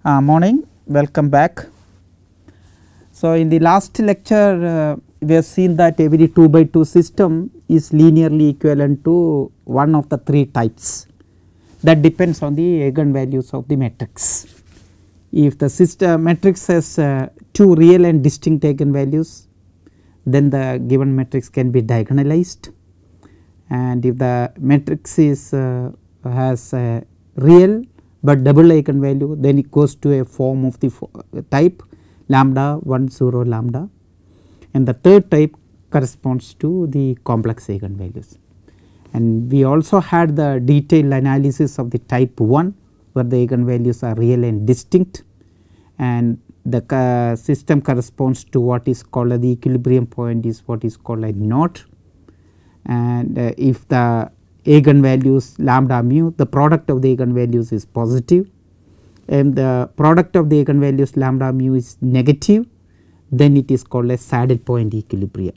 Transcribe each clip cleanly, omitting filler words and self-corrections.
Morning, welcome back. So, in the last lecture we have seen that every 2 by 2 system is linearly equivalent to one of the 3 types, that depends on the eigenvalues of the matrix. If the system matrix has 2 real and distinct eigenvalues, then the given matrix can be diagonalized, and if the matrix is has a real but double eigenvalue, then it goes to a form of the type lambda 1 0 lambda, and the third type corresponds to the complex eigenvalues. And we also had the detailed analysis of the type 1, where the eigenvalues are real and distinct, and the system corresponds to what is called the equilibrium point is what is called a node. And if the eigenvalues lambda mu, the product of the eigenvalues is positive, and the product of the eigenvalues lambda mu is negative, then it is called a saddle point equilibrium,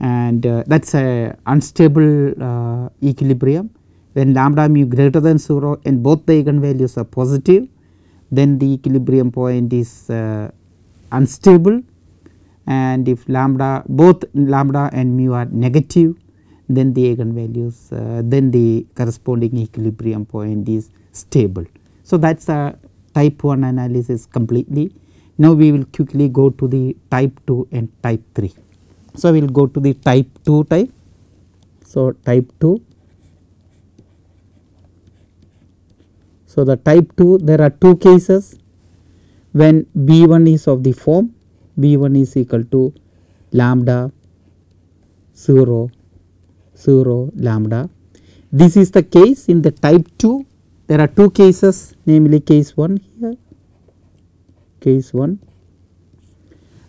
and that is a unstable equilibrium. When lambda mu greater than 0 and both the eigenvalues are positive, then the equilibrium point is unstable, and if both lambda and mu are negative, then the eigenvalues then the corresponding equilibrium point is stable. So, that is the type 1 analysis completely. Now, we will quickly go to the type 2 and type 3. So, we will go to the type 2 type. So, type 2. So, the type 2, there are 2 cases when B1 is of the form B1 is equal to lambda 0 0 lambda. This is the case in the type 2. There are 2 cases, namely case 1 here, case 1,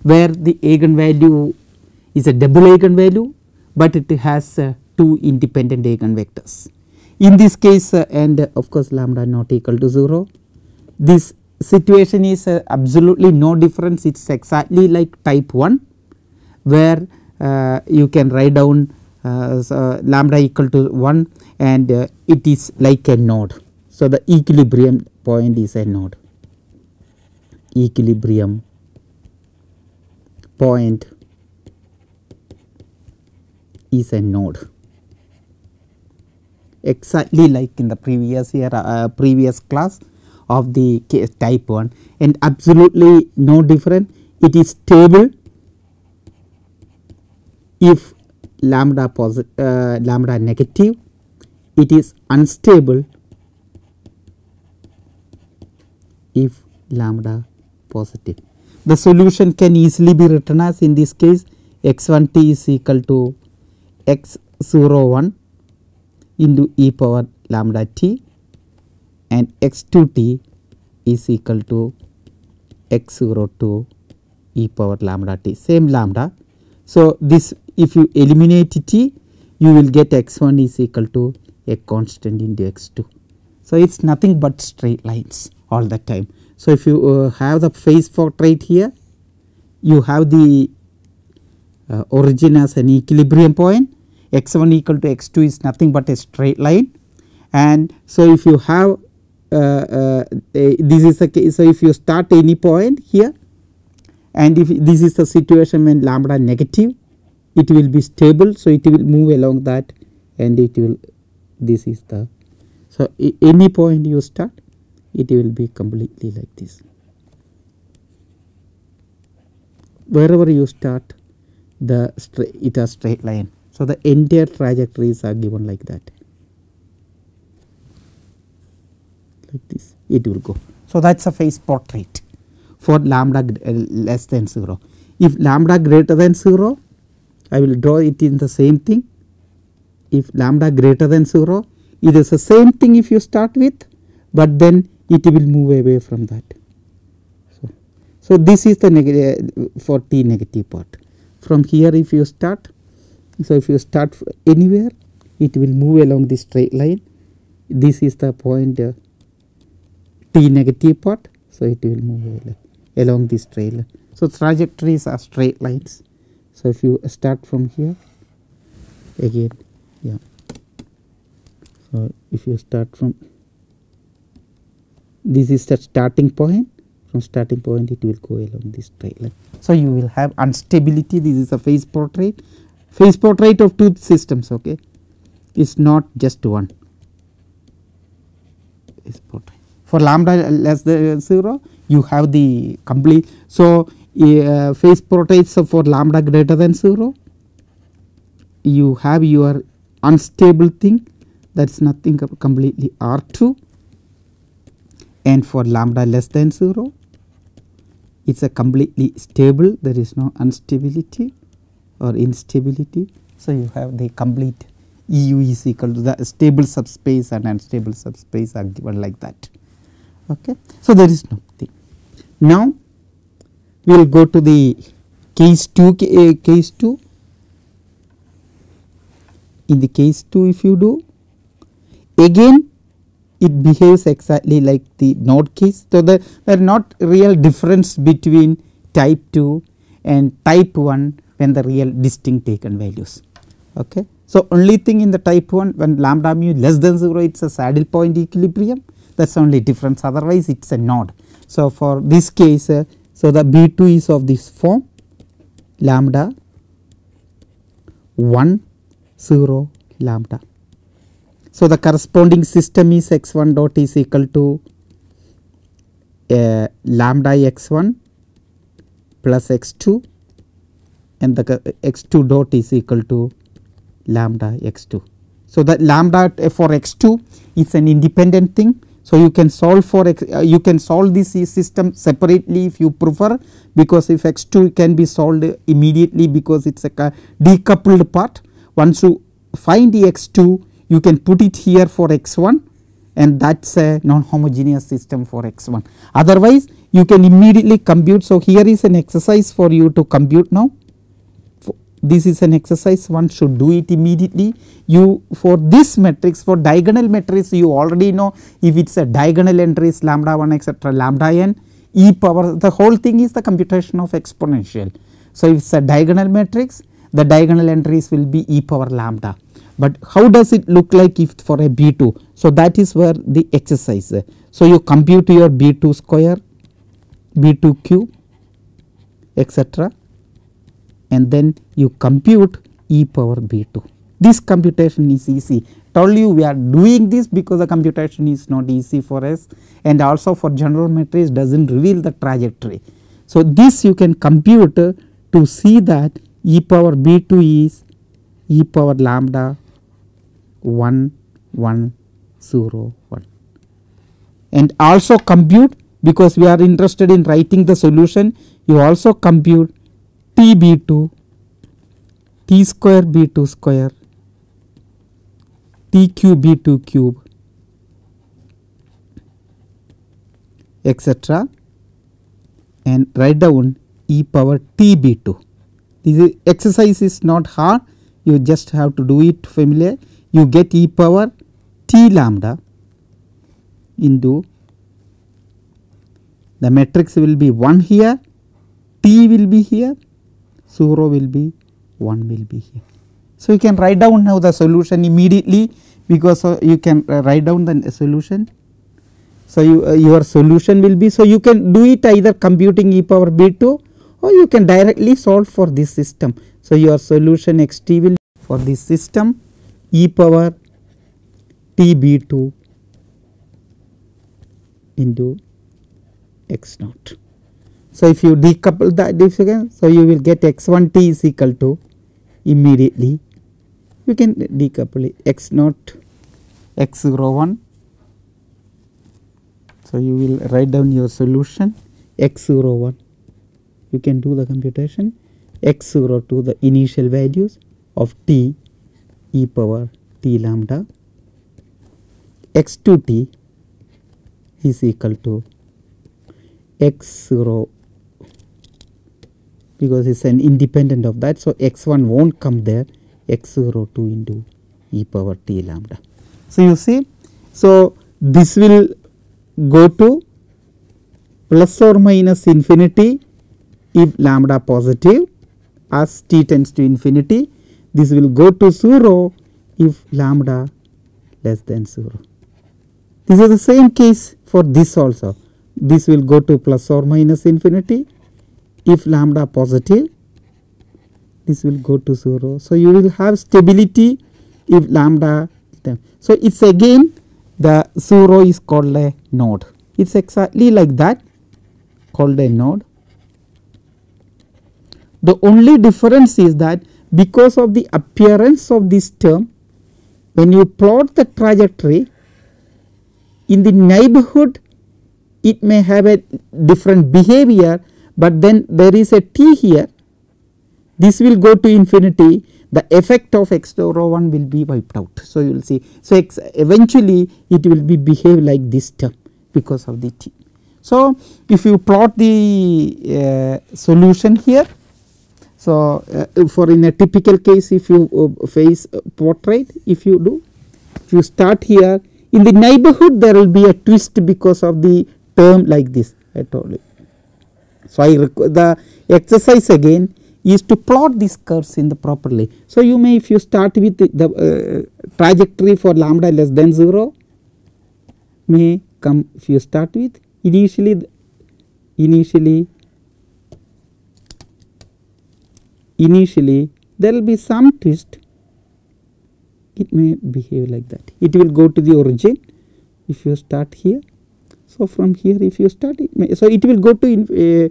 where the eigenvalue is a double eigenvalue, but it has 2 independent eigenvectors. In this case and of course lambda not equal to 0, this situation is absolutely no difference. It is exactly like type 1, where you can write down lambda equal to 1, and it is like a node. So, the equilibrium point is a node, equilibrium point is a node, exactly like in the previous year previous class of the case type 1, and absolutely no different. It is stable if lambda lambda negative, it is unstable if lambda positive. The solution can easily be written as, in this case, x1t is equal to x01 into e power lambda t, and x2t is equal to x02 e power lambda t, same lambda. So, this if you eliminate t, you will get x1 is equal to a constant into x2. So, it is nothing but straight lines all the time. So, if you have the phase portrait here, you have the origin as an equilibrium point, x1 equal to x2 is nothing but a straight line, and so if you have this is the case. So, if you start any point here, and if this is the situation when lambda negative, it will be stable. So, it will move along that, and it will, this is the, so any point you start, it will be completely like this. Wherever you start, it has straight line. So, the entire trajectories are given like that, like this it will go. So, that is a phase portrait for lambda less than 0. If lambda greater than 0, I will draw it in the same thing. If lambda greater than 0, it is the same thing if you start with, but then it will move away from that. So, this is the negative for t negative part. From here if you start, so if you start anywhere, it will move along the straight line. This is the point t negative part. So, it will move along this straight line. So, trajectories are straight lines. So, if you start from here again, yeah. So, if you start from this is the starting point. From starting point it will go along this straight line. So, you will have instability. This is a phase portrait of two systems, okay. Is not just one. Phase portrait. For lambda less than 0 you have the complete. So, phase portraits for lambda greater than 0 you have your unstable thing, that is nothing completely R2, and for lambda less than 0 it is a completely stable, there is no instability or instability. So, you have the complete EU is equal to the stable subspace and unstable subspace are given like that. Okay. So, there is nothing. Now, we will go to the case 2. Case 2. In the case 2, if you do, again it behaves exactly like the node case. So, there is not real difference between type 2 and type 1 when the real distinct taken values. Okay. So, only thing in the type 1 when lambda mu less than 0 it is a saddle point equilibrium, that is only difference, otherwise it is a node. So, for this case so the B2 is of this form lambda 1 0 lambda. So, the corresponding system is x1 dot is equal to lambda x1 plus x2 and the x2 dot is equal to lambda x2. So, the lambda for x2 is an independent thing. So, you can solve for you can solve this system separately if you prefer, because if x2 can be solved immediately because it is a decoupled part. Once you find the x2 you can put it here for x1 and that is a non-homogeneous system for x1. Otherwise, you can immediately compute. So, here is an exercise for you to compute now. This is an exercise, one should do it immediately. You for this matrix, for diagonal matrix you already know if it is a diagonal entries lambda 1 etc. lambda n e power, the whole thing is the computation of exponential. So, if it is a diagonal matrix the diagonal entries will be e power lambda. But how does it look like if for a B2? So, that is where the exercise. So, you compute your B2 square, B2 cube etc. and then you compute e power B2. This computation is easy. Told you we are doing this because the computation is not easy for us, and also for general matrix does not reveal the trajectory. So, this you can compute to see that e power B2 is e power lambda 1 1 0 1, and also compute, because we are interested in writing the solution, you also compute T B2 T square B2 square T cube B2 cube etc. and write down e power T B2. This exercise is not hard, you just have to do it familiar. You get e power T lambda into the matrix will be 1 here, T will be here, 0 will be 1 will be here. So, you can write down now the solution immediately, because you can write down the solution. So, your solution will be, so you can do it either computing e power B2 or you can directly solve for this system. So, your solution xt will for this system e power T B2 into x naught. So, if you decouple that again, so you will get x1 t is equal to immediately you can decouple it x naught x01. So, you will write down your solution x01, you can do the computation x02 the initial values of t e power t lambda, x2t is equal to x0, because it is an independent of that. So, x1 will not come there, x02 into e power t lambda. So, you see, so this will go to plus or minus infinity if lambda positive, as t tends to infinity. This will go to 0 if lambda less than 0. This is the same case for this also. This will go to plus or minus infinity. If lambda positive, this will go to 0. So, you will have stability if lambda. So, it is again the 0 is called a node. It is exactly like that, called a node. The only difference is that because of the appearance of this term, when you plot the trajectory in the neighborhood, it may have a different behavior, but then there is a t here. This will go to infinity, the effect of x01 will be wiped out. So, you will see. So, eventually it will be behave like this term because of the t. So, if you plot the solution here. So, for in a typical case, if you face portrait, if you start here, in the neighborhood there will be a twist because of the term like this, I told you. So, the exercise again is to plot these curves in the properly. So, you may, if you start with the trajectory for lambda less than 0, may come, if you start with initially there will be some twist, it may behave like that. It will go to the origin if you start here. So, from here if you start it may, so it will go to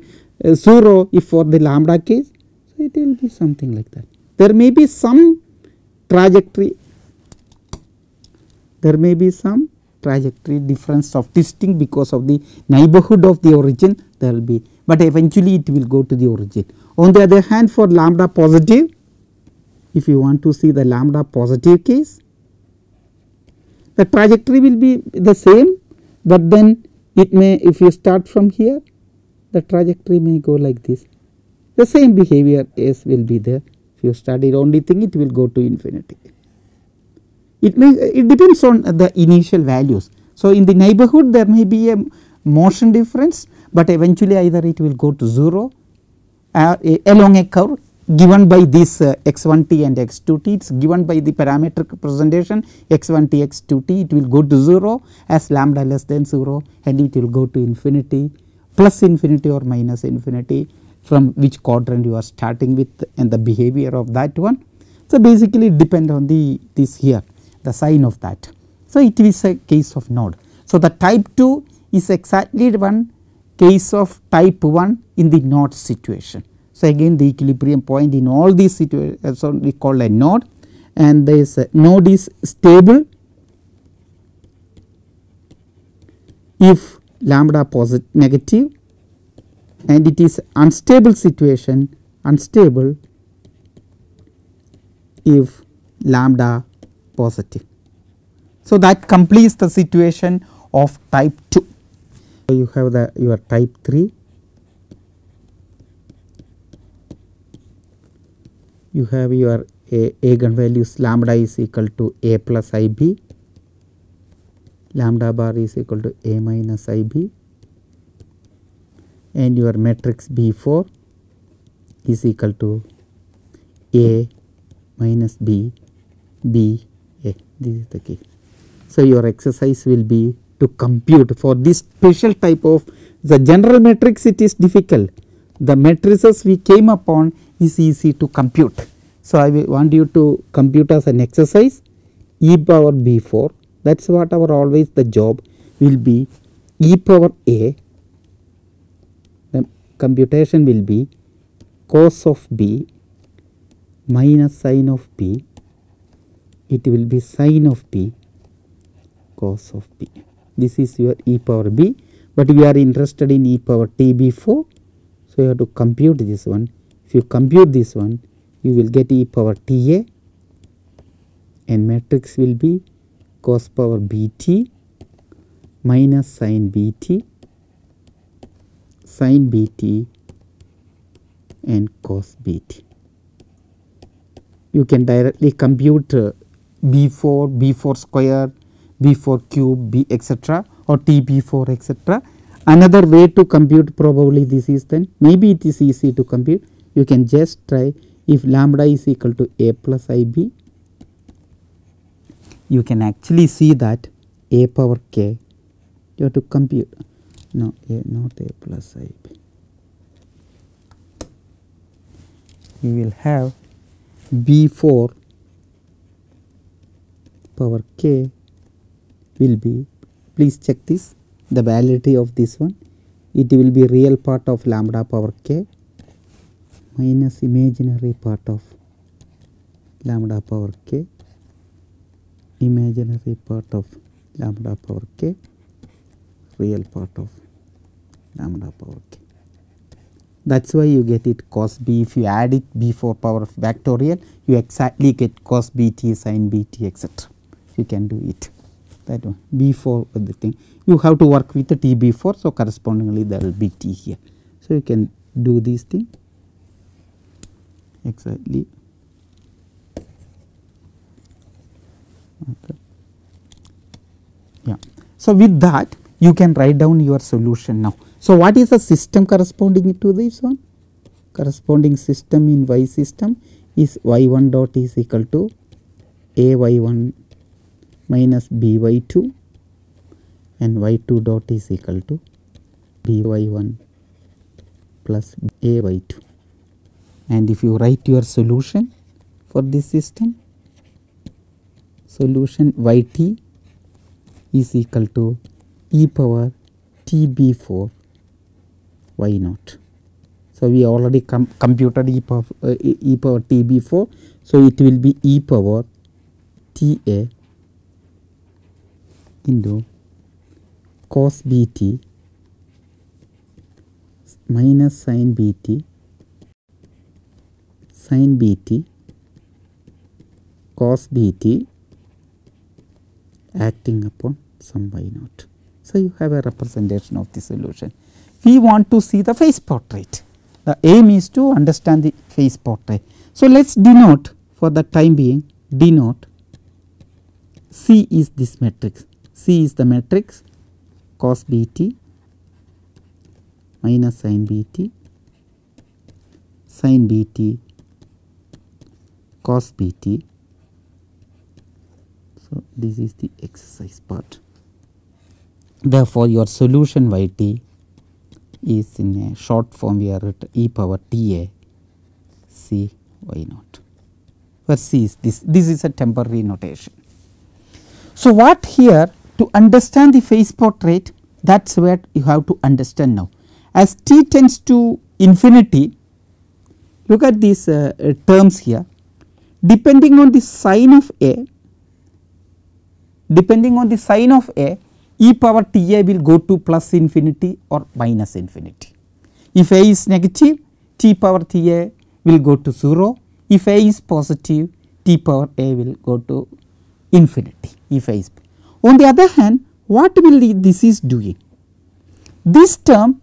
0 if for the lambda case. So, it will be something like that. There may be some trajectory, difference of twisting because of the neighborhood of the origin there will be, but eventually it will go to the origin. On the other hand, for lambda positive, if you want to see the lambda positive case, the trajectory will be the same, but then it may, if you start from here, the trajectory may go like this. The same behavior as will be there. If you study the only thing, it will go to infinity. It depends on the initial values. So, in the neighborhood there may be a motion difference, but eventually either it will go to 0 along a curve given by this x1t and x2t. It is given by the parametric representation x1t x2t, it will go to 0 as lambda less than 0 and it will go to infinity, plus infinity or minus infinity, from which quadrant you are starting with and the behavior of that one. So, basically it depends on this here, the sign of that. So, it is a case of node. So, the type 2 is exactly one case of type 1 in the node situation. So, again the equilibrium point in all these situations, so we call a node, and this node is stable if lambda positive negative, and it is unstable situation, unstable if lambda positive. So, that completes the situation of type 2. So, you have your type 3, you have your eigenvalues lambda is equal to a plus ib, lambda bar is equal to a minus ib, and your matrix B4 is equal to a minus b, b a. This is the case. So, your exercise will be to compute for this special type of the general matrix. It is difficult. The matrices we came upon is easy to compute. So, I will want you to compute as an exercise e power b4, that is what our always the job will be, e power a, the computation will be cos of b minus sine of b, it will be sine of b cos of b. This is your e power b, but we are interested in e power t b4. So, you have to compute this one. If you compute this one, you will get e power ta, and matrix will be cos power bt minus sin bt, sin bt and cos bt. You can directly compute b4, b4 square, b4 cube, b etc., or t b4 etc. Another way to compute probably this is, then maybe it is easy to compute. You can just try, if lambda is equal to a plus ib, you can actually see that a power k you have to compute, no, a not a plus ib. We will have b4 power k will be, please check this, the validity of this one, it will be real part of lambda power k minus imaginary part of lambda power k, imaginary part of lambda power k, real part of lambda power k. That is why you get it cos b. If you add it b4 power factorial, you exactly get cos bt, sin bt, etc. You can do it, that one b4 the thing. You have to work with the tb4, so correspondingly there will be t here. So you can do these thing exactly. Okay. Yeah. So with that you can write down your solution now. So what is the system corresponding to this one? Corresponding system in y system is y1 dot is equal to ay1 minus by2 and y2 dot is equal to by1 plus ay2. And if you write your solution for this system, solution yt is equal to e power tb4 y naught. So we already computed e power tb4, so it will be e power ta into cos bt minus sin bt sin bt cos bt acting upon some y naught. So you have a representation of the solution. We want to see the phase portrait. The aim is to understand the phase portrait. So let us denote, for the time being, denote C is this matrix. C is the matrix cos bt minus sin bt cos bt. So this is the exercise part. Therefore your solution yt is in a short form, we are written e power ta c y naught, where c is this is a temporary notation. So what here, to understand the phase portrait, that is where you have to understand now. As t tends to infinity, look at these terms here, depending on the sign of a, e power ta will go to plus infinity or minus infinity. If a is negative, t power ta will go to 0. If a is positive, t power a will go to infinity. If a is. On the other hand, what will this is doing? This term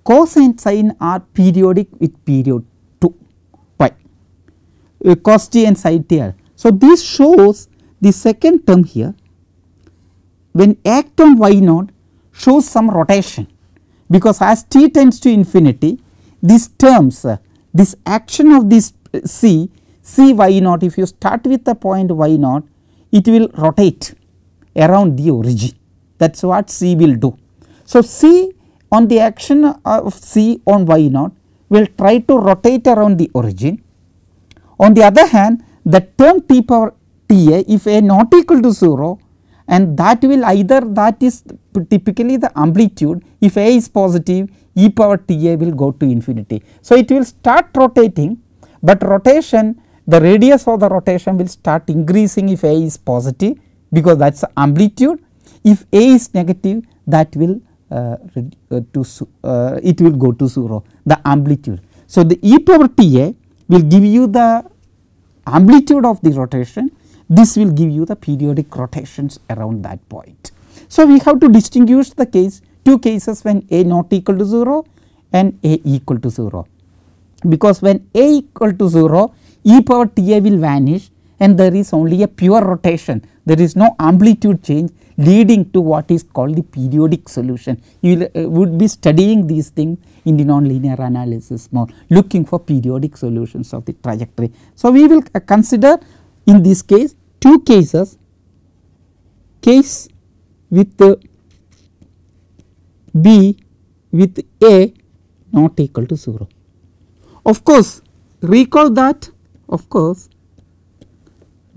cos and sin are periodic with period 2 pi, cos t and sin t are. So this shows the second term here, when act on y naught shows some rotation, because as t tends to infinity, these terms, this action of this c y naught, if you start with the point y naught, it will rotate around the origin. That is what c will do. So c on the action of c on y naught will try to rotate around the origin. On the other hand, the term t power ta, if a not equal to 0, and that will either, that is typically the amplitude, if a is positive, e power ta will go to infinity. So it will start rotating, but rotation, the radius of the rotation will start increasing if a is positive, because that is the amplitude. If a is negative, that will it will go to 0, the amplitude. So the e power ta will give you the amplitude of the rotation, this will give you the periodic rotations around that point. So we have to distinguish the case, two cases when a not equal to 0 and a equal to 0, because when a equal to 0, e power ta will vanish and there is only a pure rotation, there is no amplitude change, leading to what is called the periodic solution. You would be studying these things in the nonlinear analysis more, looking for periodic solutions of the trajectory. So we will consider in this case two cases, case with B with A not equal to 0. Of course, recall that of course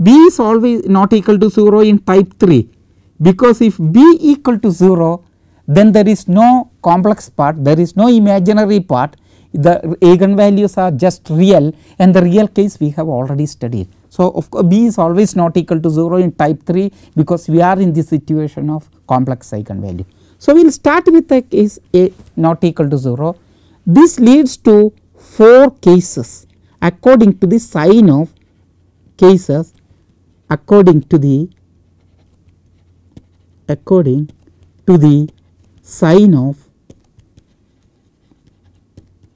B is always not equal to 0 in type 3, because if B equal to 0, then there is no complex part, there is no imaginary part, the eigenvalues are just real, and the real case we have already studied. So, of course, B is always not equal to 0 in type 3, because we are in the situation of complex eigenvalue. So, we will start with the case A not equal to 0. This leads to 4 cases according to the sign of cases according to the sign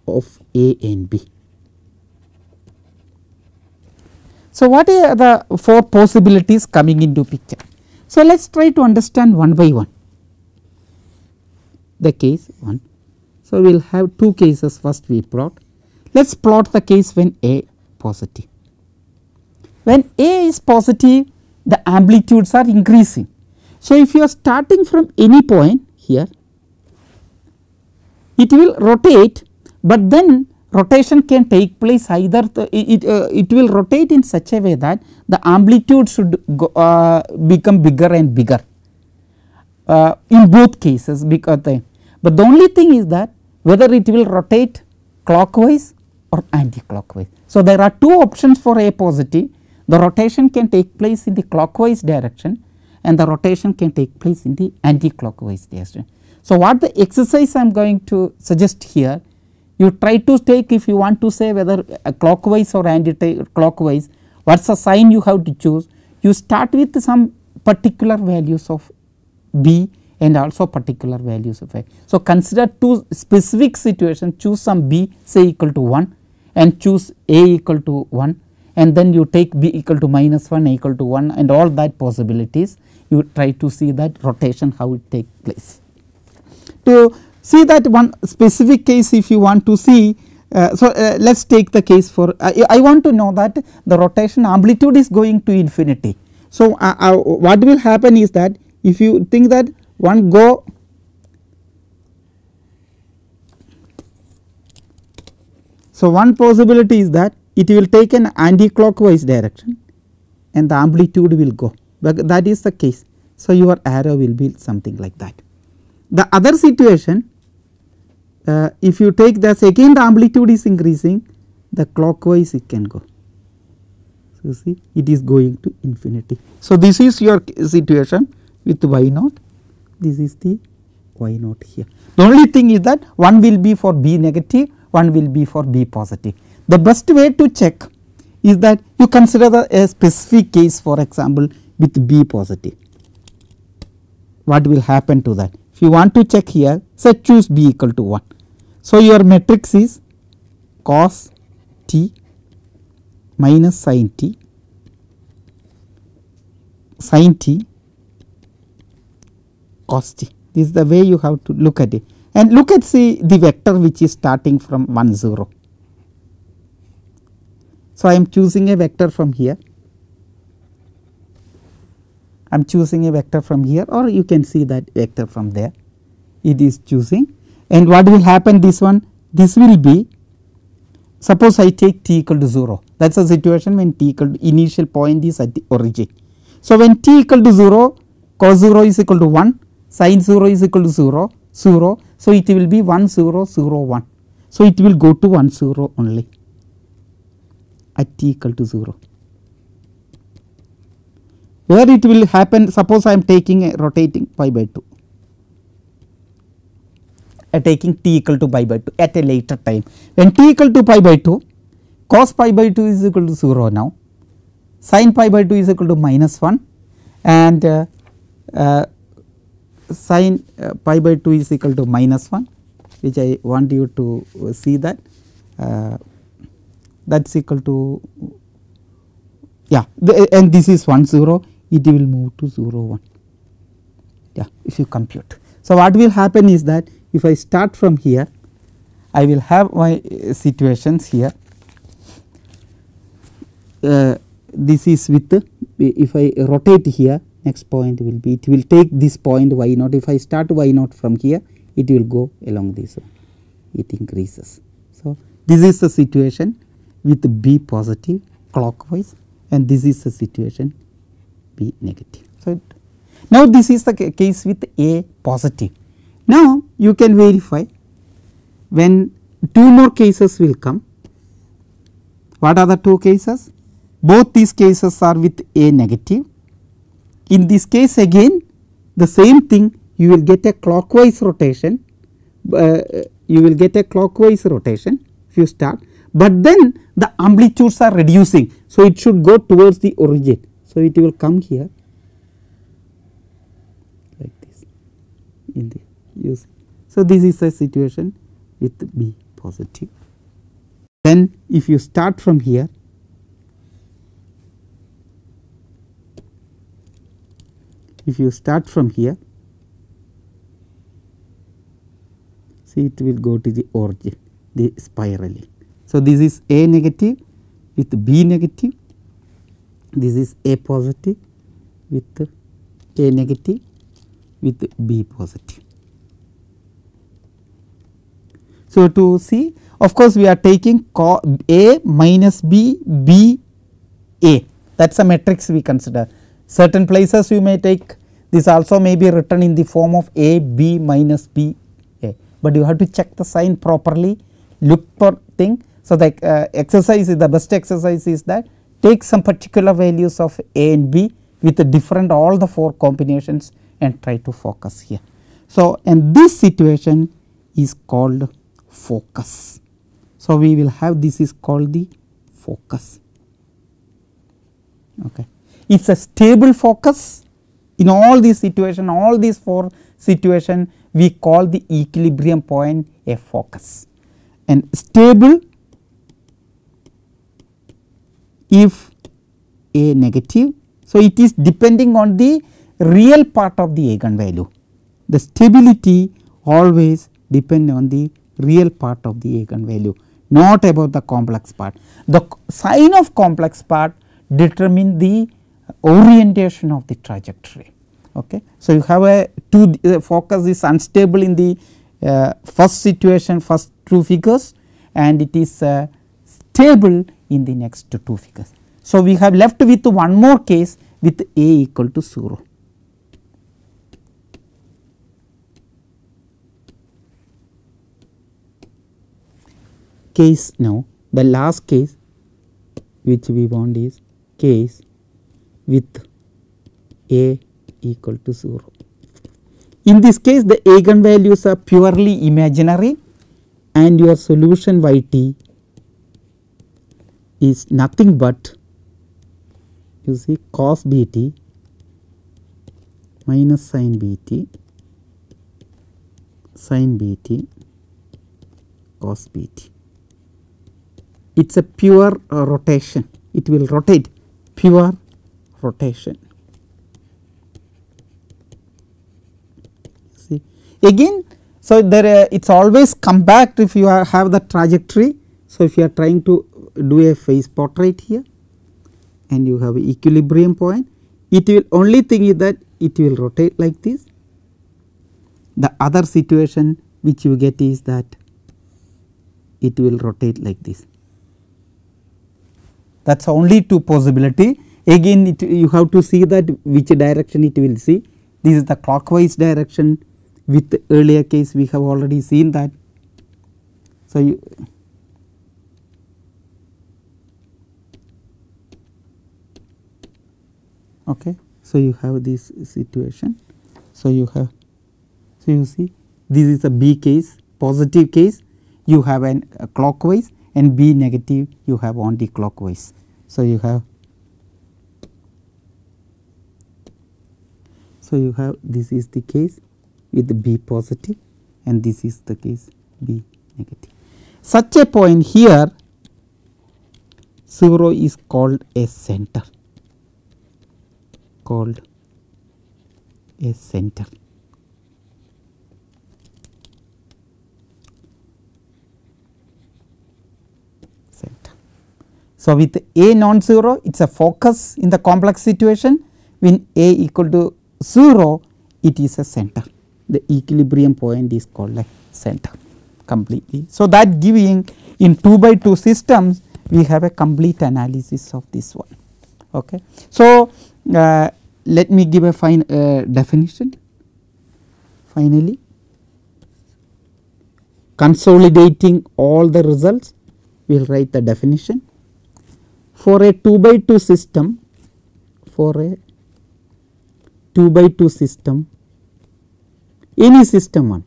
of A and B. So, what are the 4 possibilities coming into picture? So, let us try to understand one by one the case 1. So, we will have 2 cases, first we plot. Let us plot the case when A positive. When A is positive, the amplitudes are increasing. So, if you are starting from any point here, it will rotate, but then rotation can take place either it will rotate in such a way that the amplitude should go, become bigger and bigger in both cases, because but the only thing is that whether it will rotate clockwise or anti-clockwise. So, there are 2 options for A positive. The rotation can take place in the clockwise direction and the rotation can take place in the anti-clockwise direction. So, what the exercise I am going to suggest here, you try to take, if you want to say whether clockwise or anti-clockwise, what is the sign you have to choose. You start with some particular values of B and also particular values of A. So, consider 2 specific situations, choose some B say equal to 1 and choose A equal to 1, and then you take B equal to -1, A equal to 1, and all that possibilities you try to see that rotation how it take place. To see that one specific case, if you want to see, let us take the case for I want to know that the rotation amplitude is going to infinity. So, what will happen is that if you think that one go so one possibility is that it will take an anti-clockwise direction and the amplitude will go, but that is the case. So, your arrow will be something like that. The other situation, if you take the second amplitude is increasing, the clockwise it can go. So, see it is going to infinity. So, this is your situation with y naught, this is the y naught here. The only thing is that one will be for B negative, one will be for B positive. The best way to check is that you consider a specific case, for example, with B positive. What will happen to that? If you want to check here, say choose B equal to 1. So, your matrix is cos t minus sin t, cos t. This is the way you have to look at it, and look at see the vector which is starting from 1 0. So, I am choosing a vector from here, I am choosing a vector from here, or you can see that vector from there, it is choosing, and what will happen this one, this will be, suppose I take t equal to 0, that is a situation when t equal to initial point is at the origin. So, when t equal to 0, cos 0 is equal to 1, sin 0 is equal to 0, 0. So, it will be 1 0 0 1. So, it will go to 1 0 only at t equal to 0. Where it will happen, suppose I am taking a rotating pi by 2, taking t equal to pi by 2 at a later time. When t equal to pi by 2, cos pi by 2 is equal to 0 now, sin pi by 2 is equal to -1, and sin pi by 2 is equal to -1, which I want you to see that that is equal to, yeah, and this is 1 0, it will move to 0 1, yeah, if you compute. So, what will happen is that if I start from here, I will have my situations here. This is with, if I rotate here, next point will be, it will take this point y naught. If I start y naught from here, it will go along this one, it increases. So, this is the situation with B positive clockwise, and this is the situation B negative. So, now this is the case with A positive. Now, you can verify when two more cases will come. What are the two cases? Both these cases are with A negative. In this case again the same thing, you will get a clockwise rotation, if you start, but then the amplitudes are reducing. So, it should go towards the origin. So, it will come here like this in the use. So, this is the situation with B positive. Then if you start from here, see it will go to the origin, the spiraling. So, this is A negative with B negative, this is A positive with A negative with B positive. So, to see, of course, we are taking A minus B, B A, that is a matrix we consider. Certain places you may take this also may be written in the form of A B minus B A, but you have to check the sign properly, look for thing. So, the exercise is the best exercise is that take some particular values of A and B with the different all the 4 combinations and try to focus here. So, and this situation is called focus. So, we will have this is called the focus. Okay. It is a stable focus in all these situations, all these 4 situations we call the equilibrium point a focus, and stable if A negative. So, it is depending on the real part of the eigenvalue. The stability always depend on the real part of the eigenvalue, not about the complex part. The sign of complex part determine the orientation of the trajectory. Okay. So, you have a focus is unstable in the first situation, first 2 figures, and it is stable in the next 2 figures. So, we have left with one more case with A equal to 0. Case now, the last case which we want is case with A equal to 0. In this case, the eigenvalues are purely imaginary and your solution y t is nothing but, you see, cos b t minus sin b t, sin b t, cos b t. It is a pure rotation, it will rotate, pure rotation. See again, so there it is always compact if you have the trajectory. So, if you are trying to do a phase portrait here and you have equilibrium point, it will only thing is that it will rotate like this. The other situation which you get is that it will rotate like this. That is only 2 possibility. Again you have to see that which direction it will see. This is the clockwise direction, with the earlier case we have already seen that. So, you okay. So, you have this situation. So, you have, so you see this is a B case, positive case, you have a clockwise, and B negative you have anti-clockwise. So, you have, so you have this is the case with B positive and this is the case B negative. Such a point here 0 is called a center, called a center. So, with A non-zero it is a focus in the complex situation, when A equal to 0 it is a center. the equilibrium point is called a center completely. So, that giving in 2 by 2 systems we have a complete analysis of this one. Okay. So, let me give a fine definition finally. Consolidating all the results, we will write the definition. For a 2 by 2 system, any system 1,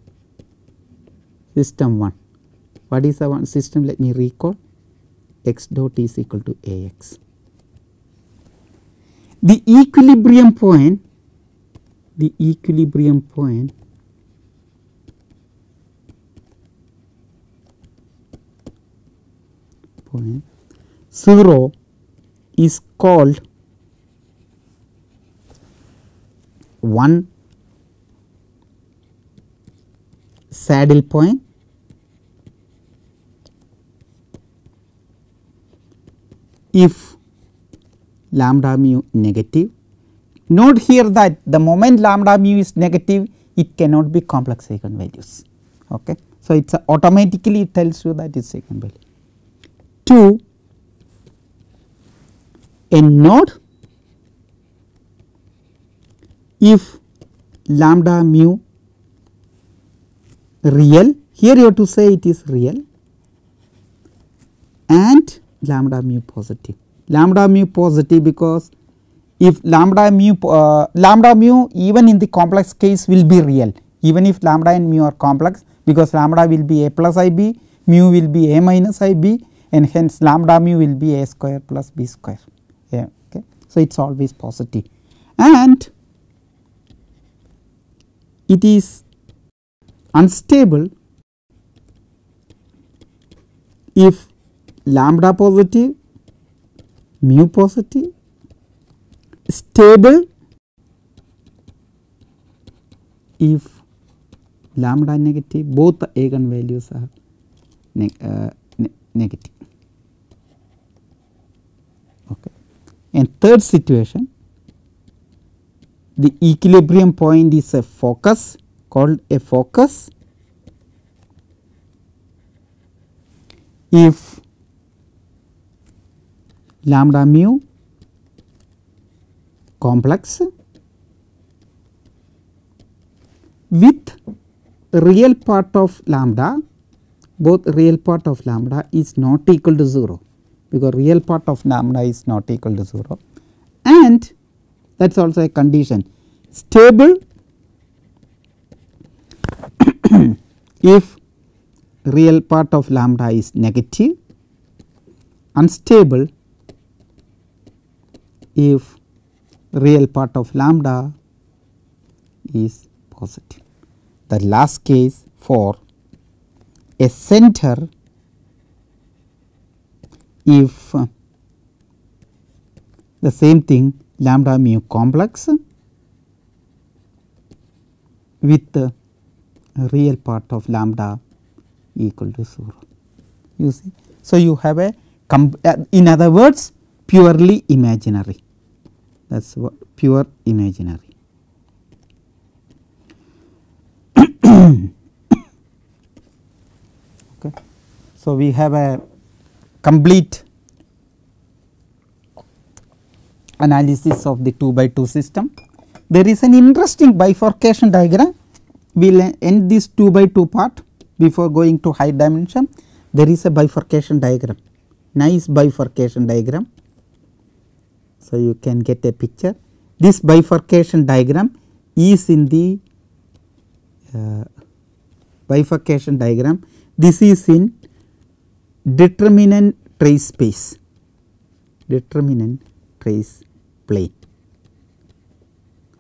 what is the one system? Let me recall, x dot is equal to Ax. The equilibrium point, point 0 is called one saddle point if lambda mu negative. Note here that the moment lambda mu is negative, it cannot be complex eigenvalues. Okay. So, it is automatically it tells you that it is eigenvalue. 2, a node if lambda mu real, here you have to say it is real, and lambda mu positive. Lambda mu positive because if lambda mu even in the complex case will be real, even if lambda and mu are complex, because lambda will be a plus ib, mu will be a minus ib, and hence lambda mu will be a square plus b square. Yeah, okay. So, it is always positive, and it is unstable if lambda positive, mu positive, stable if lambda negative, both the eigenvalues are negative. Okay. And third situation, the equilibrium point is a focus, called a focus if lambda mu complex with real part of lambda, both real part of lambda is not equal to 0, because real part of lambda is not equal to 0, and that is also a condition. Stable if real part of lambda is negative, unstable if real part of lambda is positive. The last case for a center if the same thing lambda mu complex with the real part of lambda equal to 0. You see. So, you have a in other words purely imaginary, that is what pure imaginary. Okay. So, we have a complete analysis of the 2 by 2 system. There is an interesting bifurcation diagram. We will end this 2 by 2 part before going to high dimension. There is a bifurcation diagram, nice bifurcation diagram. So, you can get a picture. This bifurcation diagram is in the bifurcation diagram. This is in determinant trace space, determinant trace plane.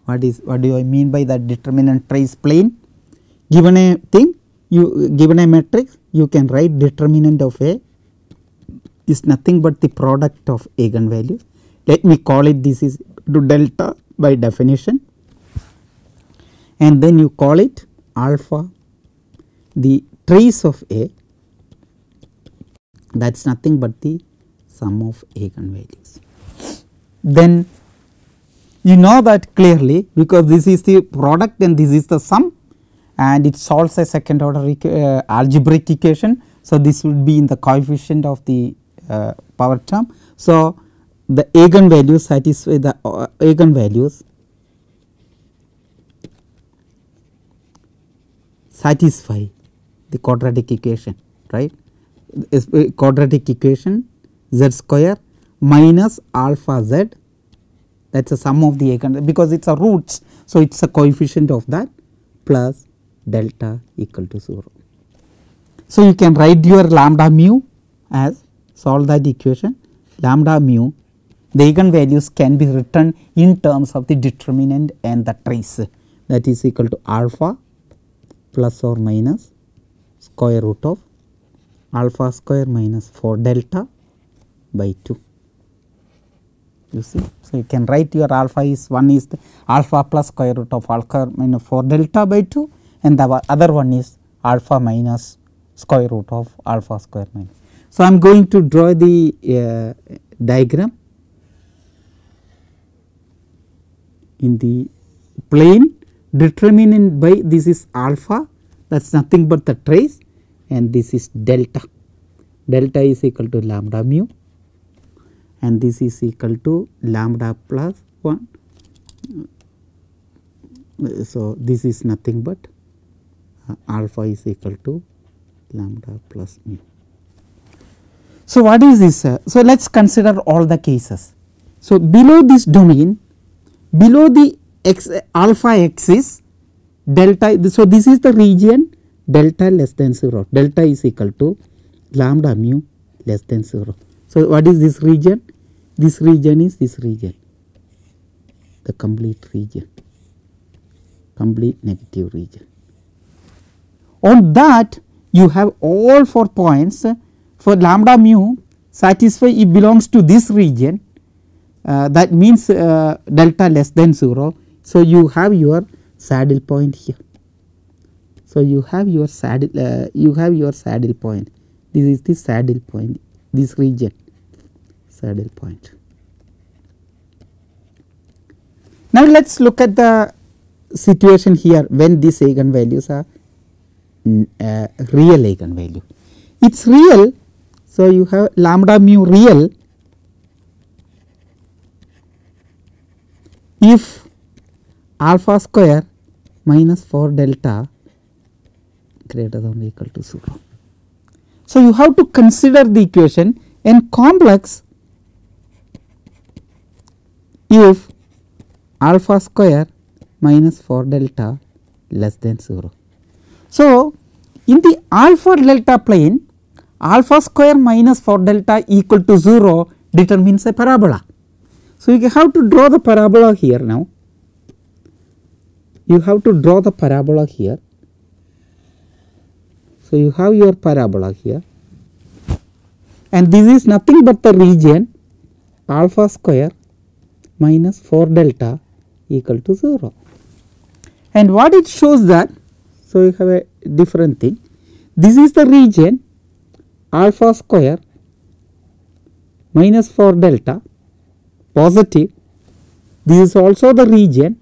What do I mean by that determinant trace plane? Given a thing, given a matrix, you can write determinant of A is nothing but the product of eigenvalues. Let me call it, this is to delta by definition, and then you call it alpha, the trace of A, that is nothing but the sum of eigenvalues. Then you know that clearly, because this is the product and this is the sum. and it solves a second order algebraic equation. So, this would be in the coefficient of the power term. So, the eigenvalues satisfy the eigenvalues satisfy the quadratic equation, right. Quadratic equation z square minus alpha z, that is the sum of the eigen, because it is a roots. So, it is a coefficient of that plus delta equal to 0. So, you can write your lambda mu as, solve that equation, lambda mu, the eigenvalues can be written in terms of the determinant and the trace, that is equal to alpha plus or minus square root of alpha square minus 4 delta by 2. You see. So, you can write your alpha is, one is the alpha plus square root of alpha minus 4 delta by 2, and the other one is alpha minus square root of alpha square minus. So, I am going to draw the diagram in the plane. Determinant by, this is alpha, that is nothing but the trace, and this is delta. Delta is equal to lambda mu, and this is equal to lambda plus 1. So, this is nothing but alpha is equal to lambda plus mu. So, what is this? So, let us consider all the cases. So, below this domain, below the x alpha axis delta, so this is the region delta less than 0, delta is equal to lambda mu less than 0. So, what is this region? This region is this region, the complete region, complete negative region. On that you have all 4 points. For lambda mu satisfy, it belongs to this region, that means delta less than 0. So, you have your saddle point here. So, you have your saddle point, this is the saddle point, this region saddle point. Now, let us look at the situation here when these eigenvalues are real eigenvalue. It is real. So, you have lambda mu real if alpha square minus 4 delta greater than or equal to 0. So, you have to consider the equation and complex if alpha square minus 4 delta less than 0. So, in the alpha delta plane, alpha square minus 4 delta equal to 0 determines a parabola. So, you have to draw the parabola here now. You have to draw the parabola here. So, you have your parabola here, and this is nothing but the region alpha square minus 4 delta equal to 0. And what it shows that, so you have a different thing, this is the region alpha square minus 4 delta positive, this is also the region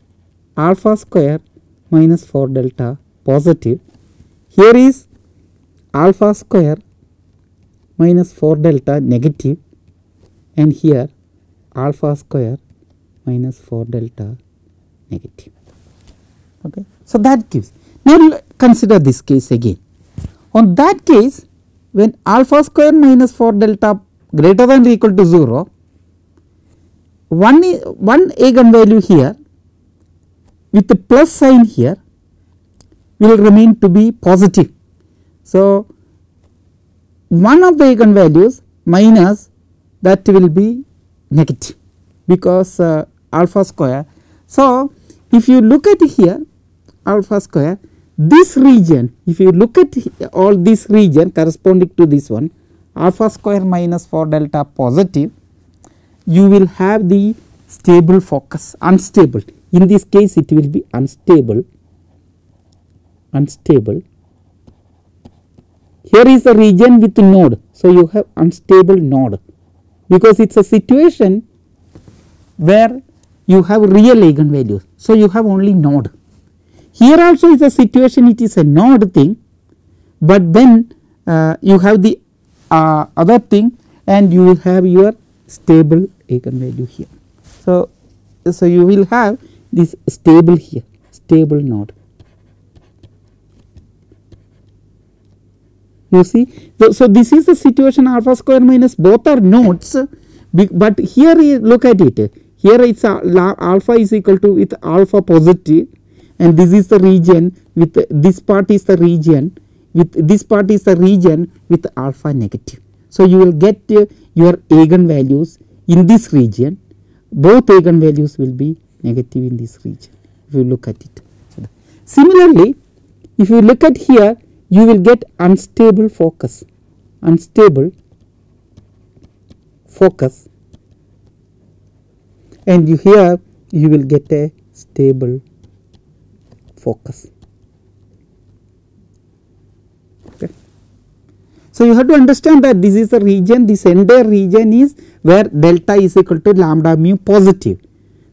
alpha square minus 4 delta positive. Here is alpha square minus 4 delta negative, and here alpha square minus 4 delta negative. Okay. So, that gives. Now, consider this case again. On that case, when alpha square minus 4 delta greater than or equal to 0, one eigenvalue here with the plus sign here will remain to be positive. So, one of the eigenvalues minus that will be negative, because alpha square. So, if you look at here alpha square, this region, if you look at all this region corresponding to this one alpha square minus 4 delta positive, you will have the stable focus, unstable. In this case it will be unstable. Here is the region with node. So, you have unstable node, because it is a situation where you have real eigenvalues. So, you have only node. Here also is a situation, it is a node thing, but then you have the other thing and you will have your stable eigenvalue here. So, you will have this stable here, stable node. You see, so this is the situation alpha square minus both are nodes, but here you look at it, here it's alpha is equal to with alpha positive, and this is the region with this part is the region with this part is the region with alpha negative. So, you will get your eigenvalues in this region, both eigenvalues will be negative in this region if you look at it. Similarly, if you look at here, you will get unstable focus, and here you will get a stable focus. Okay. So, you have to understand that this is the region, this entire region is where delta is equal to lambda mu positive.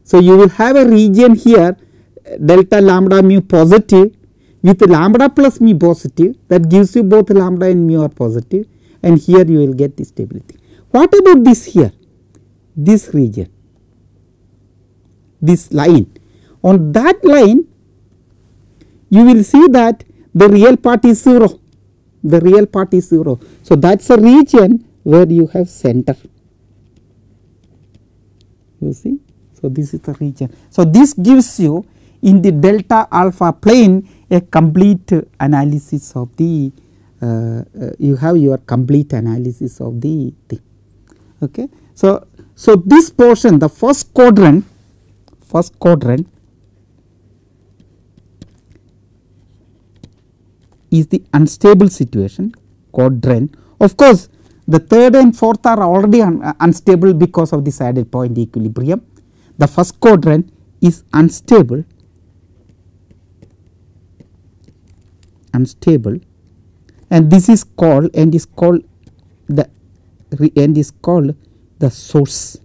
So, you will have a region here delta lambda mu positive with lambda plus mu positive, that gives you both lambda and mu are positive, and here you will get the stability. What about this here, this region, this line? On that line you will see that the real part is 0, the real part is 0. So, that is a region where you have center, you see. So, this is the region. So, this gives you in the delta alpha plane a complete analysis of the you have your complete analysis of the thing. Okay. So, this portion, the first quadrant is the unstable situation quadrant. Of course, the third and fourth are already unstable because of the saddle point equilibrium. The first quadrant is unstable, and this is called the source,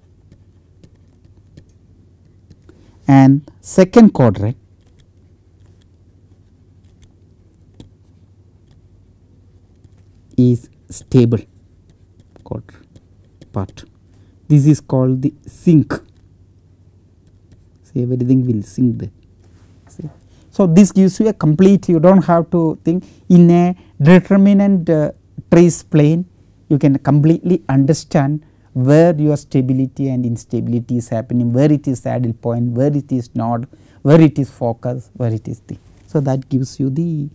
and second quadrant is stable quadrant part. This is called the sink. See, everything will sink there. See. So, this gives you a complete, you do not have to think in a determinant trace plane, you can completely understand where your stability and instability is happening, where it is saddle point, where it is node, where it is focus, where it is the. So, that gives you the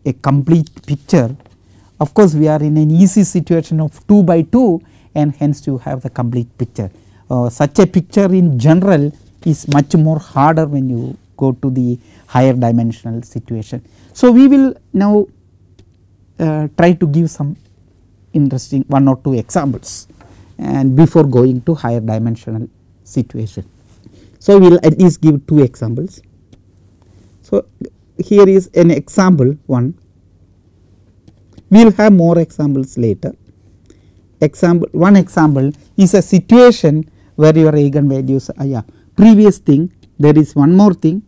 a complete picture. Of course, we are in an easy situation of 2 by 2, and hence you have the complete picture. Such a picture in general is much more harder when you go to the higher dimensional situation. So, we will now try to give some interesting 1 or 2 examples, and before going to higher dimensional situation. So, we will at least give 2 examples. So, here is an example 1, we will have more examples later. One example is a situation where your eigenvalues are previous thing, there is one more thing.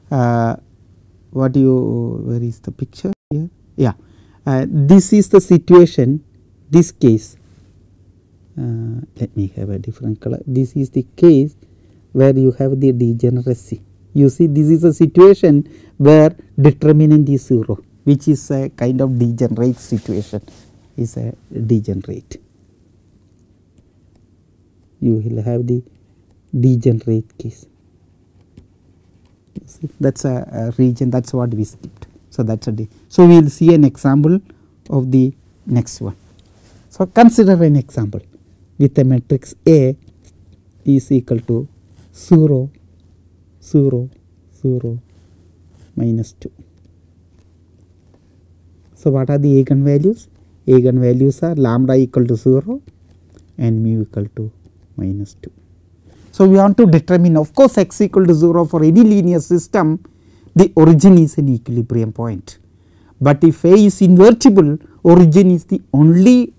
Where is the picture here? Yeah, this is the situation, this case. Let me have a different color. This is the case where you have the degeneracy. You see, this is a situation where determinant is 0, which is a kind of degenerate situation, is a degenerate. You will have the degenerate case. See, that is a region, that is what we skipped. So, that is a so we will see an example of the next one. So, consider an example with a matrix A is equal to 0, 0, 0, minus 2. So, what are the eigenvalues? Eigenvalues are lambda equal to 0 and mu equal to minus 2. So, we want to determine, of course, x equal to 0 for any linear system, the origin is an equilibrium point. But if A is invertible, origin is the only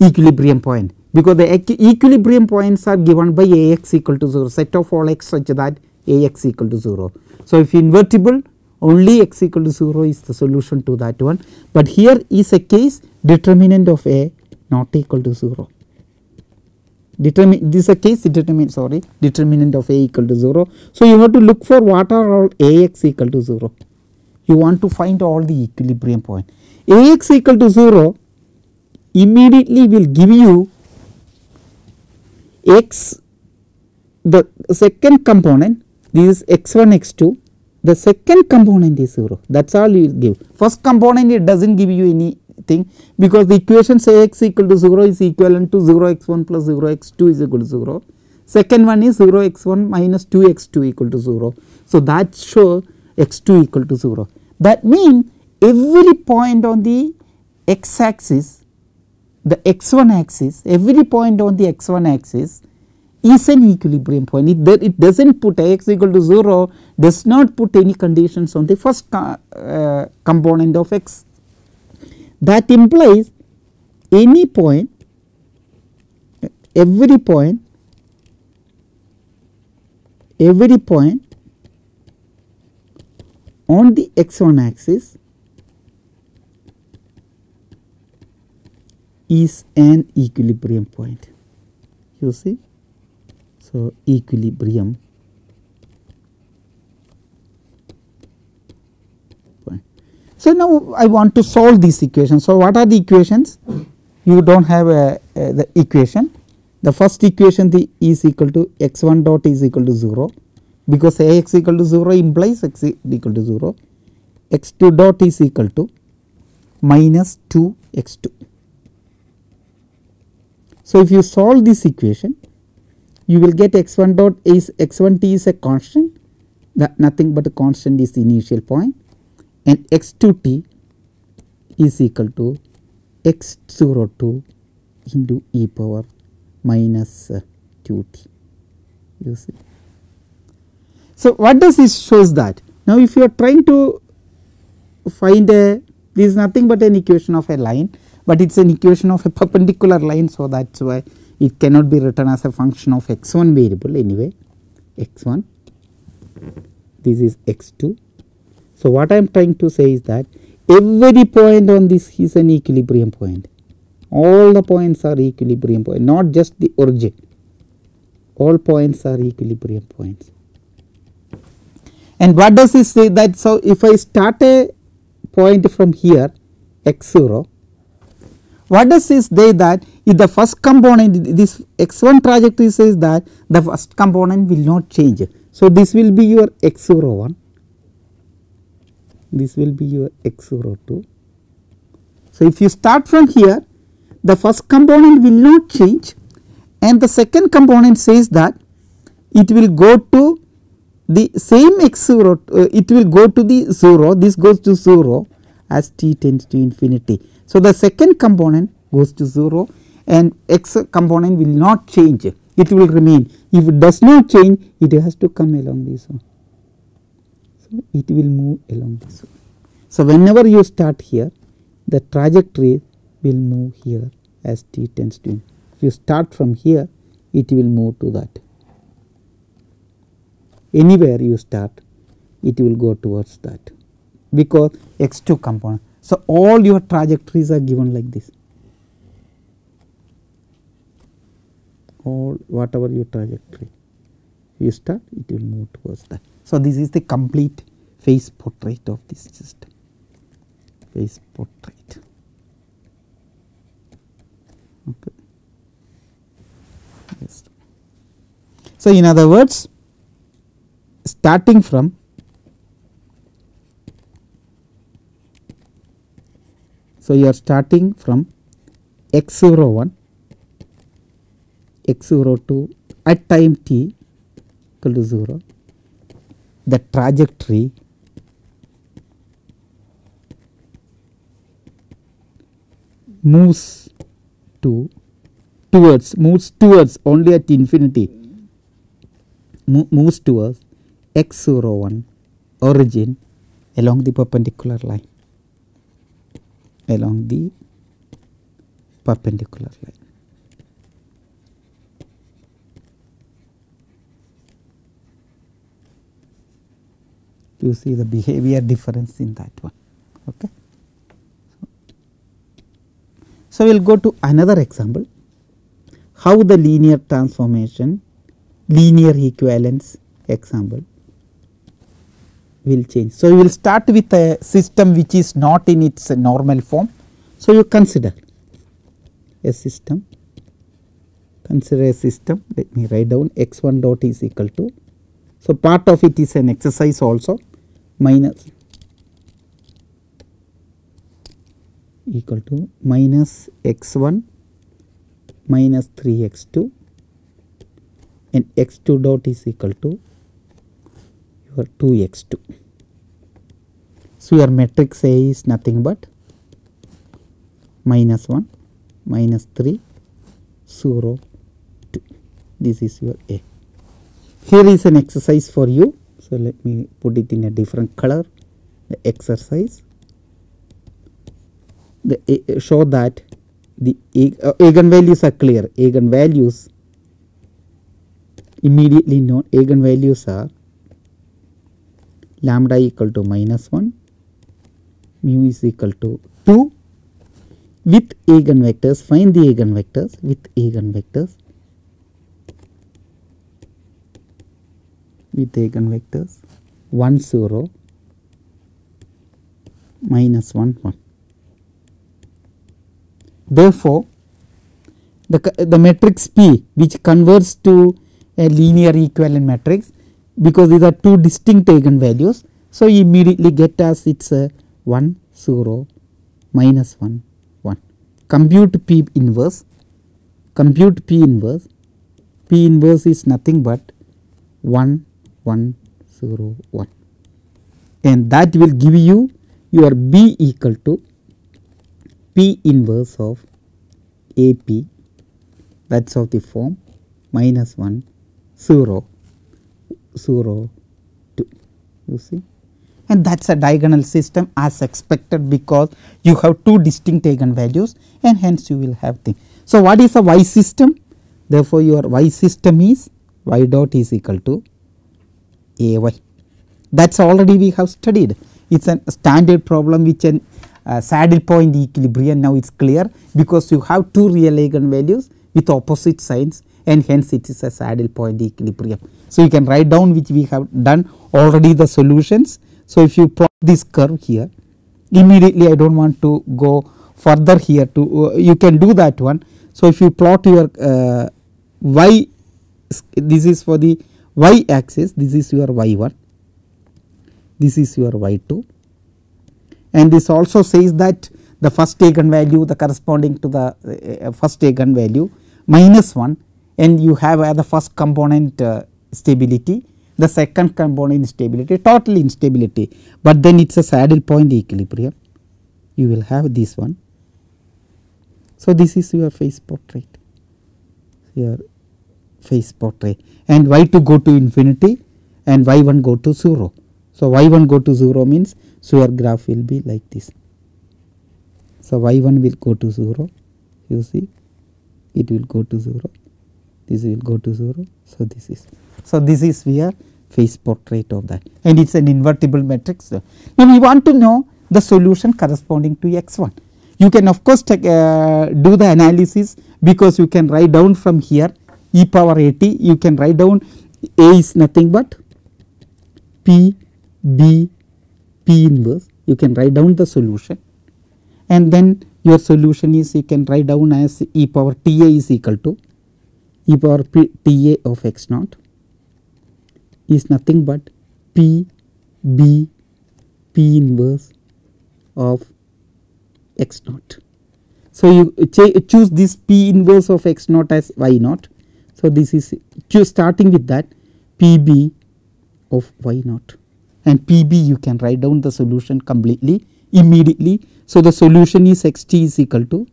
equilibrium point. because the equilibrium points are given by Ax equal to 0, set of all x such that Ax equal to 0. So, if invertible only x equal to 0 is the solution to that one, but here is a case determinant of A not equal to 0. This is a case determinant of A equal to 0. So, you have to look for what are all Ax equal to 0. You want to find all the equilibrium point. Ax equal to 0 immediately will give you x, the second component, this is x1 x2, the second component is 0, that is all you will give. First component it does not give you anything, because the equation say x equal to 0 is equivalent to 0 x1 plus 0 x2 is equal to 0. Second one is 0 x1 minus 2 x2 equal to 0. So, that shows x2 equal to 0. That means every point on the x axis, the x1 axis, every point on the x1 axis is an equilibrium point. It does not put x equal to 0, does not put any conditions on the first component of x. That implies any point, every point on the x1 axis is an equilibrium point, you see. So, equilibrium point. So, now I want to solve this equation. So, what are the equations? You do not have the equation. The first equation is equal to x1 dot is equal to 0, because Ax equal to 0 implies x equal to 0, x2 dot is equal to minus 2 x2. So, if you solve this equation, you will get x1 dot is x1 t is a constant, that nothing but a constant is the initial point, and x2 t is equal to x02 into e power minus 2t, you see. So, what does this shows that? Now, if you are trying to find this is nothing but an equation of a line, but it is an equation of a perpendicular line. So, that is why it cannot be written as a function of x1 variable anyway, x1, this is x2. So, what I am trying to say is that every point on this is an equilibrium point, all the points are equilibrium point, not just the origin, all points are equilibrium points. And what does this say that? So, if I start a point from here x0, what does this say that if the first component, this x1 trajectory says that the first component will not change. So, this will be your x01, this will be your x02. So, if you start from here, the first component will not change, and the second component says that it will go to the same x0, it will go to the 0, this goes to 0 as t tends to infinity. So, the second component goes to 0 and x component will not change, it will remain. If it does not change, it has to come along this one. So, it will move along this one. So, whenever you start here, the trajectory will move here as t tends to. If you start from here, it will move to that. Anywhere you start, it will go towards that, because x2 component. So, all your trajectories are given like this, all whatever your trajectory you start, it will move towards that. So, this is the complete phase portrait of this system, phase portrait. Okay. Yes. So, in other words, starting from you are starting from x01, x02 at time t equal to 0, the trajectory moves towards only at infinity, moves towards x01 origin along the perpendicular line, along the perpendicular line. You see the behavior difference in that one. Okay. So, we will go to another example, how the linear transformation, linear equivalence example will change. So, you will start with a system which is not in its normal form. So, you consider a system, let me write down x1 dot is equal to, so part of it is an exercise also, minus equal to minus x1 minus 3x2 and x2 dot is equal to your 2x2. So, your matrix A is nothing but minus 1, minus 3, 0, 2. This is your A. Here is an exercise for you. So, let me put it in a different color. The exercise, show that the eigenvalues are clear. Eigenvalues immediately known. Eigenvalues are lambda equal to minus 1, mu is equal to 2. With eigenvectors, find the eigenvectors with eigenvectors. With eigenvectors 1 0 minus 1 1. Therefore, the matrix P which converts to a linear equivalent matrix, because these are two distinct eigenvalues. So, you immediately get as it is 1 0 minus 1 1. Compute P inverse, P inverse is nothing but 1 1 0 1, and that will give you your B equal to P inverse of AP, that is of the form minus 1 0 0 2, you see, and that is a diagonal system as expected, because you have two distinct eigenvalues and hence you will have thing. So, what is a Y system? Therefore, your Y system is Y dot is equal to AY. That is already we have studied. It is a standard problem which an saddle point equilibrium. Now, it is clear, because you have two real eigenvalues with opposite signs, and hence it is a saddle point equilibrium. So, you can write down which we have done already the solutions. So, if you plot this curve here, immediately I do not want to go further here to you can do that one. So, if you plot your y, this is for the y axis, this is your y1, this is your y2, and this also says that the first eigenvalue, the corresponding to the first eigenvalue minus 1, and you have the first component stability, the second component stability, total instability, but then it is a saddle point equilibrium. You will have this one. So, this is your phase portrait, and y2 go to infinity and y1 go to 0. So, y1 go to 0 means, so your graph will be like this. So, y1 will go to 0, you see, it will go to 0, this will go to 0. So, this is your phase portrait of that, and it is an invertible matrix. Now, we want to know the solution corresponding to x1. You can of course do the analysis, because you can write down from here e power at, you can write down A is nothing but P B P inverse, you can write down the solution, and then your solution is you can write down as e power Ta is equal to e power Ta of x naught is nothing but P B P inverse of x naught. So, you choose this P inverse of x naught as y naught. So, this is starting with that P B of y naught, and P B you can write down the solution completely immediately. So, the solution is x t is equal to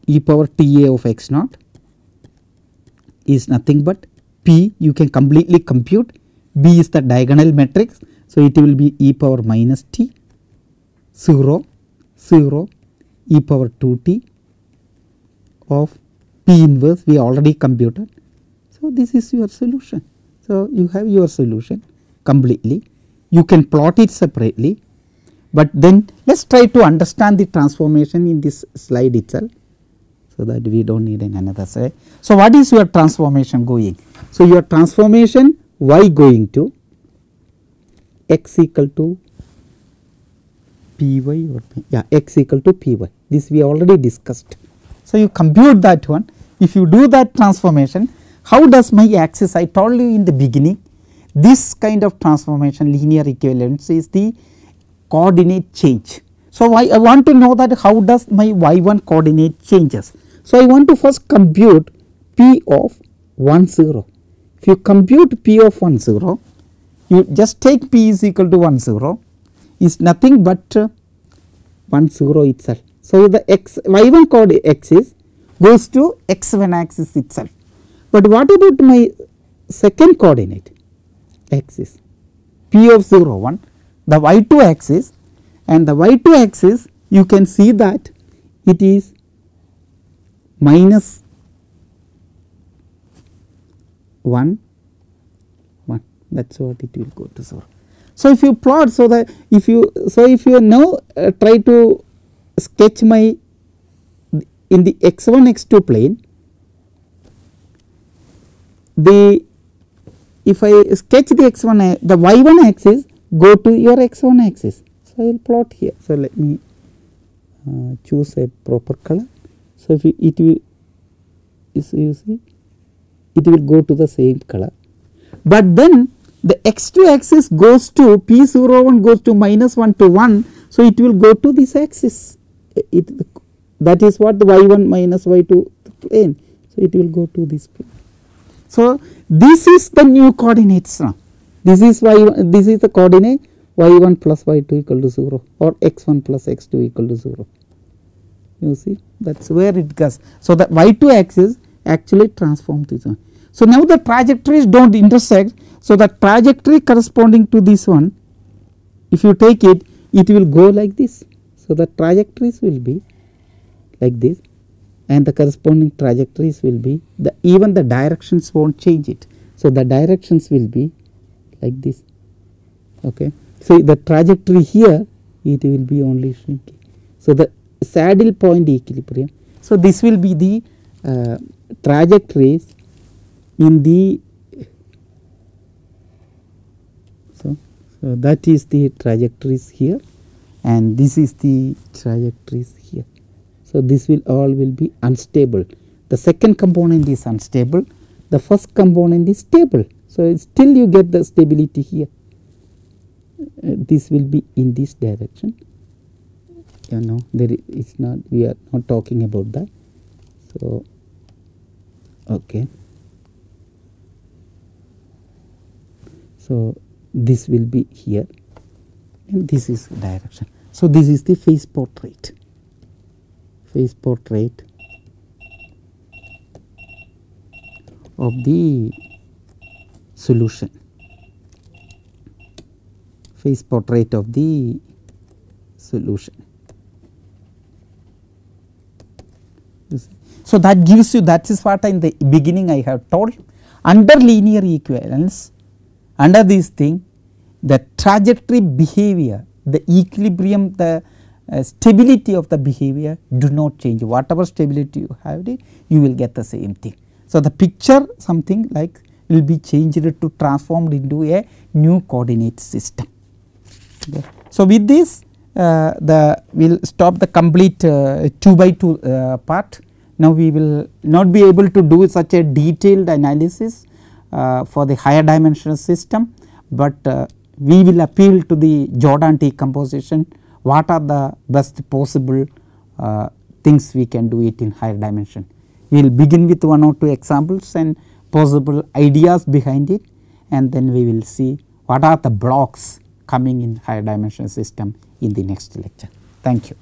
e power Ta of x naught is nothing but P, you can completely compute, B is the diagonal matrix. So, it will be e power minus t 0 0 e power 2t of P inverse, we already computed. So, this is your solution. So, you have your solution completely. you can plot it separately, but then let us try to understand the transformation in this slide itself, so that we do not need another slide. So, what is your transformation going? So, your transformation y going to x equal to py or x equal to py, this we already discussed. So, you compute that one. If you do that transformation, how does my axis? I told you in the beginning, this kind of transformation linear equivalence is the coordinate change. So, I want to know that how does my y1 coordinate changes. So, I want to first compute p of 1 0. If you compute p of 1 0, you just take p is equal to 1 0 is nothing but 1 0 itself. So, the x y1 coordinate axis goes to x1 axis itself. But what about my second coordinate axis p of 0 1, the y2 axis, and the y2 axis you can see that it is minus 1 1, that is what it will go to 0. So, if you plot, so that if you now try to sketch my in the x1 x2 plane, if I sketch the x1 the y1 axis go to your x1 axis. So, I will plot here. So, let me choose a proper color. So, if it will you see it will go to the same color, but then the x2 axis goes to p01 goes to minus 1 to 1. So, it will go to this axis, that is what the y1 minus y2 plane. So, it will go to this plane. So, this is the new coordinates now. This is y1, this is the coordinate y1 plus y2 equal to 0 or x1 plus x2 equal to 0. You see, that is where it goes. So, the y2 axis actually transforms this one. So, now the trajectories do not intersect. So, the trajectory corresponding to this one, if you take it, it will go like this. So, the trajectories will be like this, and the corresponding trajectories will be even the directions will not change it. So, the directions will be like this. Okay. So, the trajectory here it will be only shrinking. So, the saddle point equilibrium. So, this will be the trajectories in the so that is the trajectories here, and this is the trajectories here. So, this will all will be unstable. The second component is unstable, the first component is stable. So, still you get the stability here. This will be in this direction, you know, there is not, we are not talking about that. So, okay. So, this will be here and this is direction. So, this is the phase portrait of the solution, phase portrait of the solution. So, that gives you, that is what in the beginning I have told, under linear equivalence, under this thing, the trajectory behavior, the equilibrium, the stability of the behavior do not change. Whatever stability you have it, you will get the same thing. So, the picture something like will be changed to transformed into a new coordinate system. Okay. So, with this we will stop the complete 2 by 2 part. Now, we will not be able to do such a detailed analysis for the higher dimensional system, but we will appeal to the Jordan decomposition, what are the best possible things we can do it in higher dimension. We will begin with 1 or 2 examples and possible ideas behind it, and then we will see what are the blocks coming in higher dimensional system in the next lecture. Thank you.